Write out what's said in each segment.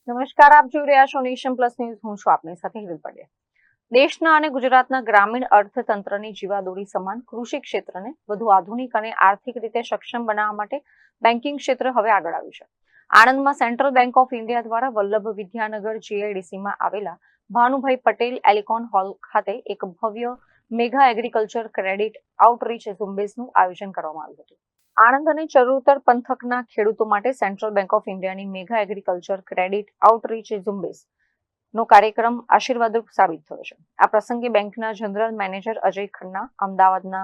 નમસ્કાર, આપ જોઈ રહ્યા છો નેશન પ્લસ ન્યૂઝ. હું છું આપની સાથે હિરલ પટેલ. દેશના અને ગુજરાતના ગ્રામીણ અર્થતંત્રની જીવાદોરી સમાન કૃષિ ક્ષેત્રને વધુ આધુનિક અને આર્થિક રીતે સક્ષમ બનાવવા માટે બેન્કિંગ ક્ષેત્ર હવે આગળ આવ્યું છે. આણંદમાં સેન્ટ્રલ બેંક ઓફ ઇન્ડિયા દ્વારા વલ્લભ વિદ્યાનગર GIDCમાં આવેલા ભાનુભાઈ પટેલ એલિકોન હોલ ખાતે એક ભવ્ય મેગા એગ્રીકલ્ચર ક્રેડિટ આઉટરીચ ઝુંબેશનું આયોજન કરવામાં આવ્યું હતું. આણંદ અને ચરોતર પંથકના ખેડૂતો માટે સેન્ટ્રલ બેંક ઓફ ઇન્ડિયાની મેગા એગ્રીકલ્ચર ક્રેડિટ આઉટરીચ ઝુંબેશ નો કાર્યક્રમ આશીર્વાદરૂપ સાબિત થયો છે. આ પ્રસંગે બેંકના જનરલ મેનેજર અજય ખન્ના, અમદાવાદના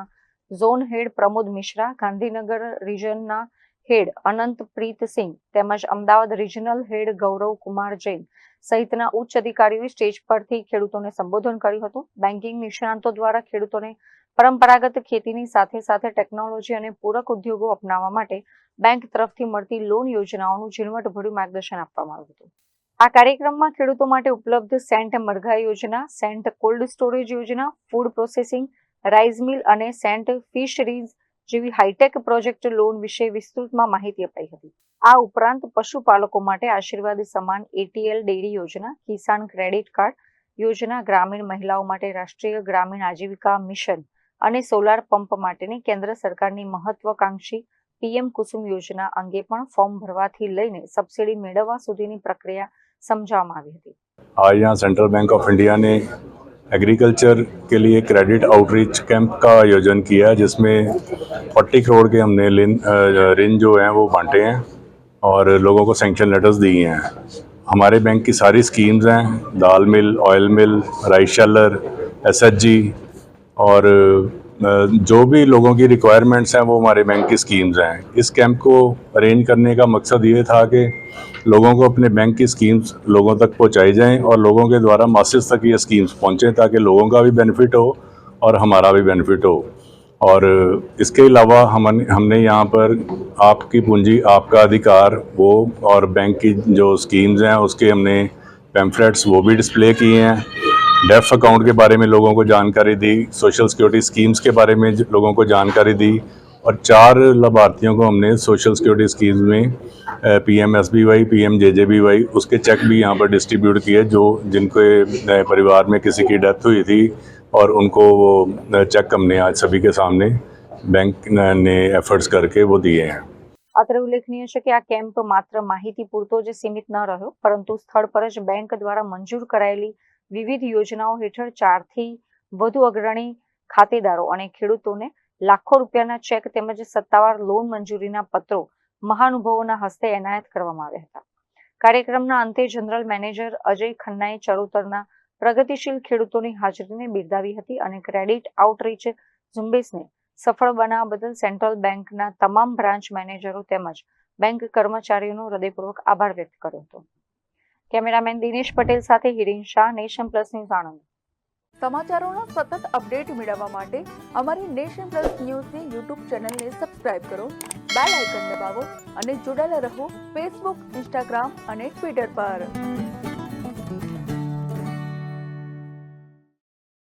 ઝોન હેડ પ્રમોદ મિશ્રા, ગાંધીનગર રિજનના હેડ અનંતપ્રીત સિંહ તેમજ અમદાવાદ રિજનલ હેડ ગૌરવ કુમાર જૈન સહિતના ઉચ્ચ અધિકારીઓએ સ્ટેજ પરથી ખેડૂતોને સંબોધન કર્યું હતું. બેન્કિંગ નિષ્ણાંતો દ્વારા ખેડૂતોને પરંપરાગત ખેતીની સાથે સાથે ટેકનોલોજી અને પૂરક ઉદ્યોગો અપનાવવા માટે બેંક તરફથી મળતી લોન યોજનાઓનું ઝીણવટભર્યું માર્ગદર્શન આપવામાં આવ્યું હતું. આ કાર્યક્રમમાં ખેડૂતો માટે ઉપલબ્ધ સેન્ટ મરઘા યોજના, સેન્ટ કોલ્ડ સ્ટોરેજ યોજના, ફૂડ પ્રોસેસિંગ, રાઈસ મિલ અને સેન્ટ ફિશરીઝ જેવી હાઈટેક પ્રોજેક્ટ લોન વિશે વિસ્તૃતમાં માહિતી અપાઈ હતી. આ ઉપરાંત પશુપાલકો માટે આશીર્વાદ સમાન ATL ડેરી યોજના, કિસાન ક્રેડિટ કાર્ડ યોજના, ગ્રામીણ મહિલાઓ માટે રાષ્ટ્રીય ગ્રામીણ આજીવિકા મિશન અને સોલાર પંપ માટેની કેન્દ્ર સરકારની મહત્વકાંક્ષી PM કુસુમ યોજના અંગે પણ ફોર્મ ભરવાથી લઈને સબસિડી મેળવવા સુધીની પ્રક્રિયા समझावा આવી હતી. आज यहाँ सेंट्रल बैंक ऑफ इंडिया ने एग्रीकल्चर के लिए क्रेडिट आउटरीच कैंप का आयोजन किया है, जिसमें 40 करोड़ के हमने ऋण जो हैं वो बांटे हैं और लोगों को सैंक्शन लेटर्स दिए हैं. हमारे बैंक की सारी स्कीम्स हैं, दाल मिल, ऑयल मिल, राइस शेलर, SHG और जो भी लोगों की रिक्वायरमेंट्स हैं वो हमारे बैंक की स्कीम्स हैं. इस कैंप को अरेंज करने का मकसद ये था कि लोगों को अपने बैंक की स्कीम्स लोगों तक पहुंचाई जाएं और लोगों के द्वारा मासेस तक ये स्कीम्स पहुंचें, ताकि लोगों का भी बेनिफिट हो और हमारा भी बेनिफिट हो. और इसके अलावा हमने यहाँ पर आपकी पूंजी आपका अधिकार वो और बैंक की जो स्कीम्स हैं उसके हमने पैम्फलेट्स वो भी डिस्प्ले किए हैं. डेफ अकाउंट के बारे में लोगों को जानकारी दी, सोशल सिक्योरिटी स्कीम्स के बारे में लोगों को जानकारी दी और 4 लाभार्थियों को हमने सोशल सिक्योरिटी स्कीम्स में PMSBY, PMJJBY उसके चेक भी यहाँ पर डिस्ट्रीब्यूट किए, जो जिनके परिवार में किसी की डेथ हुई थी और उनको वो चेक हमने आज सभी के सामने बैंक ने एफर्ट्स करके वो दिए हैं. અત્રે ઉલ્લેખનીય છે કે આ કેમ્પ માત્ર માહિતી પૂરતો જ સીમિત ન રહ્યો, પરંતુ સ્થળ પર જ બેંક દ્વારા મંજૂર કરાયેલી વિવિધ યોજનાઓ હેઠળ 4 થી વધુ અગ્રણી ખાતેદારો અને ખેડૂતોને લાખો રૂપિયાના ચેક તેમજ સત્તાવાર લોન મંજૂરીના પત્રો મહાનુભાવોના હસ્તે એનાયત કરવામાં આવ્યા હતા. કાર્યક્રમના અંતે જનરલ મેનેજર અજય ખન્નાએ ચરોતરના પ્રગતિશીલ ખેડૂતોની હાજરીને બિરદાવી હતી અને ક્રેડિટ આઉટરીચ ઝુંબેશને સફળ બનાવવા બદલ સેન્ટ્રલ બેંકના તમામ બ્રાન્ચ મેનેજરો તેમજ બેંક કર્મચારીઓનો હૃદયપૂર્વક આભાર વ્યક્ત કર્યો હતો. કેમેરામેન દિનેશ પટેલ સાથે Hiren Shah, nation plus news Anand. સમાચારોના સતત અપડેટ મેળવવા માટે અમારી નેશન પ્લસ ન્યૂઝની YouTube ચેનલને સબસ્ક્રાઇબ કરો, બેલ આઇકન દબાવો અને જોડાયેલા રહો Facebook, Instagram અને Twitter પર.